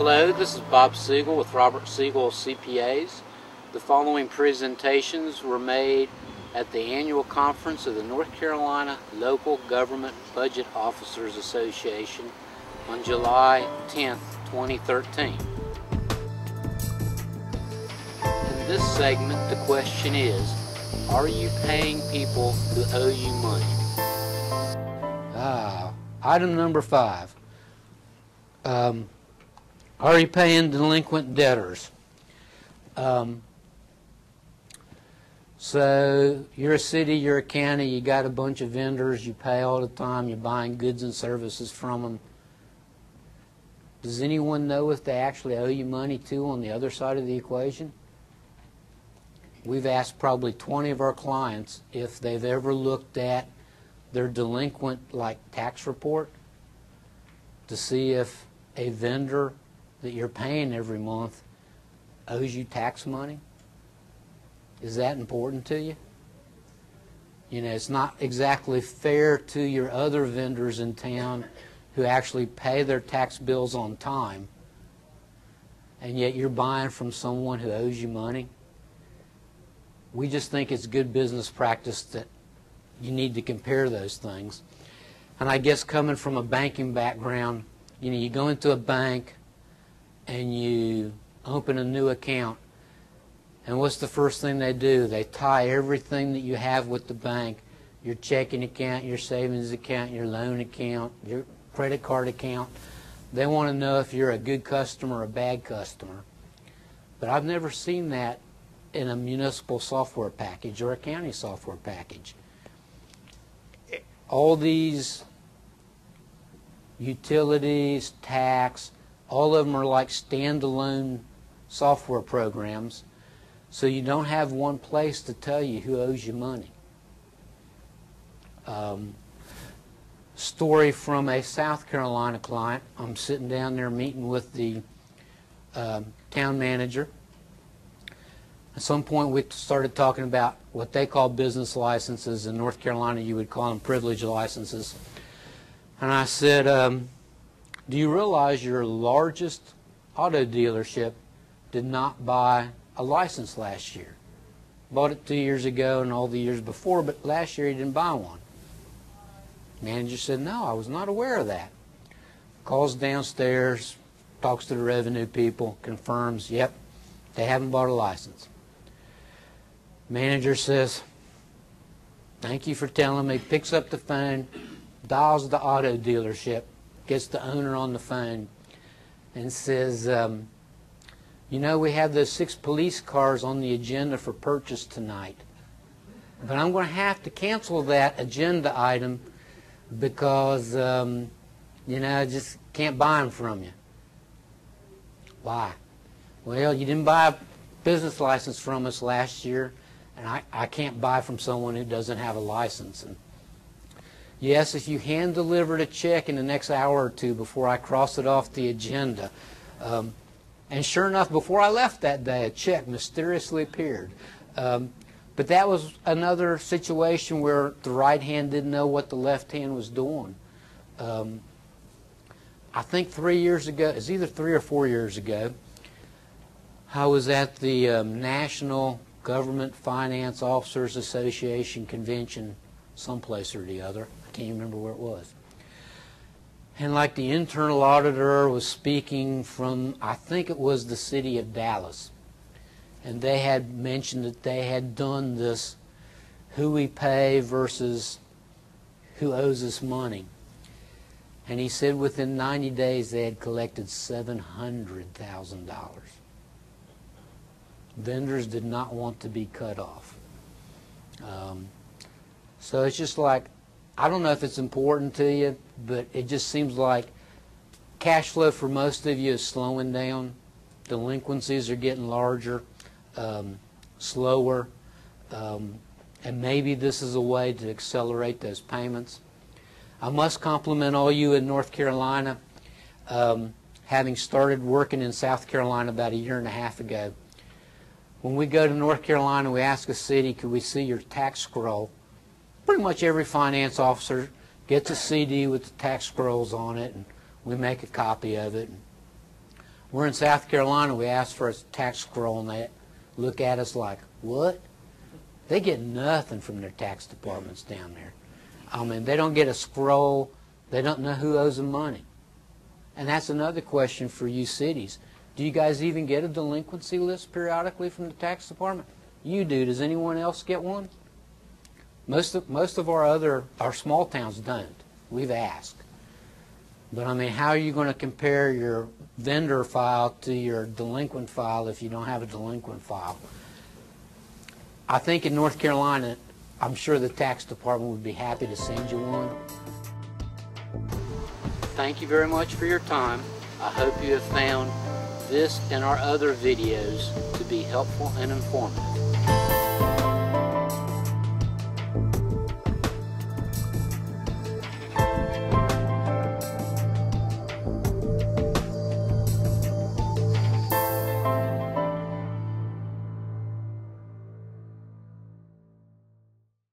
Hello, this is Bob Siegel with Robert Siegel CPAs. The following presentations were made at the annual conference of the North Carolina Local Government Budget Officers Association on July 10th, 2013. In this segment, the question is, are you paying people who owe you money? Item number 5. Are you paying delinquent debtors? So you're a city, you're a county, you got a bunch of vendors, you pay all the time, you're buying goods and services from them. Does anyone know if they actually owe you money too on the other side of the equation? We've asked probably 20 of our clients if they've ever looked at their delinquent tax report to see if a vendor that you're paying every month owes you tax money. Is that important to you? You know, it's not exactly fair to your other vendors in town who actually pay their tax bills on time, and yet you're buying from someone who owes you money. We just think it's good business practice that you need to compare those things. And I guess coming from a banking background, you know, you go into a bank and you open a new account, and what's the first thing they do? They tie everything that you have with the bank, your checking account, your savings account, your loan account, your credit card account. They want to know if you're a good customer or a bad customer. But I've never seen that in a municipal software package or a county software package. All these utilities, tax, all of them are like standalone software programs, so you don't have one place to tell you who owes you money. Story from a South Carolina client. I'm sitting down there meeting with the town manager. At some point we started talking about what they call business licenses. In North Carolina you would call them privilege licenses. And I said, do you realize your largest auto dealership did not buy a license last year? Bought it 2 years ago and all the years before, but last year he didn't buy one. Manager said, no, I was not aware of that. Calls downstairs, talks to the revenue people, confirms, yep, they haven't bought a license. Manager says, thank you for telling me, picks up the phone, dials the auto dealership, gets the owner on the phone, and says, you know, we have those 6 police cars on the agenda for purchase tonight, but I'm going to have to cancel that agenda item because, you know, I just can't buy them from you. Why? Well, you didn't buy a business license from us last year, and I can't buy from someone who doesn't have a license. And yes, if you hand delivered a check in the next hour or two before I cross it off the agenda, and sure enough, before I left that day, a check mysteriously appeared. But that was another situation where the right hand didn't know what the left hand was doing. I think 3 years ago, it's either 3 or 4 years ago, I was at the National Government Finance Officers Association convention someplace or the other. I can't remember where it was. And like the internal auditor was speaking from, I think it was the city of Dallas. And they had mentioned that they had done this who we pay versus who owes us money. And he said within 90 days they had collected $700,000. Vendors did not want to be cut off. So it's just like, I don't know if it's important to you, but it just seems like cash flow for most of you is slowing down. Delinquencies are getting larger, slower, and maybe this is a way to accelerate those payments. I must compliment all you in North Carolina. Having started working in South Carolina about 1.5 years ago, when we go to North Carolina, we ask a city, could we see your tax scroll? Pretty much every finance officer gets a CD with the tax scrolls on it, and we make a copy of it. We're in South Carolina, we ask for a tax scroll and they look at us like, what? They get nothing from their tax departments down there. I mean, they don't get a scroll. They don't know who owes them money. And that's another question for you cities. Do you guys even get a delinquency list periodically from the tax department? You do. Does anyone else get one? Most of our small towns don't. We've asked. But I mean, how are you going to compare your vendor file to your delinquent file if you don't have a delinquent file? I think in North Carolina, I'm sure the tax department would be happy to send you one. Thank you very much for your time. I hope you have found this and our other videos to be helpful and informative.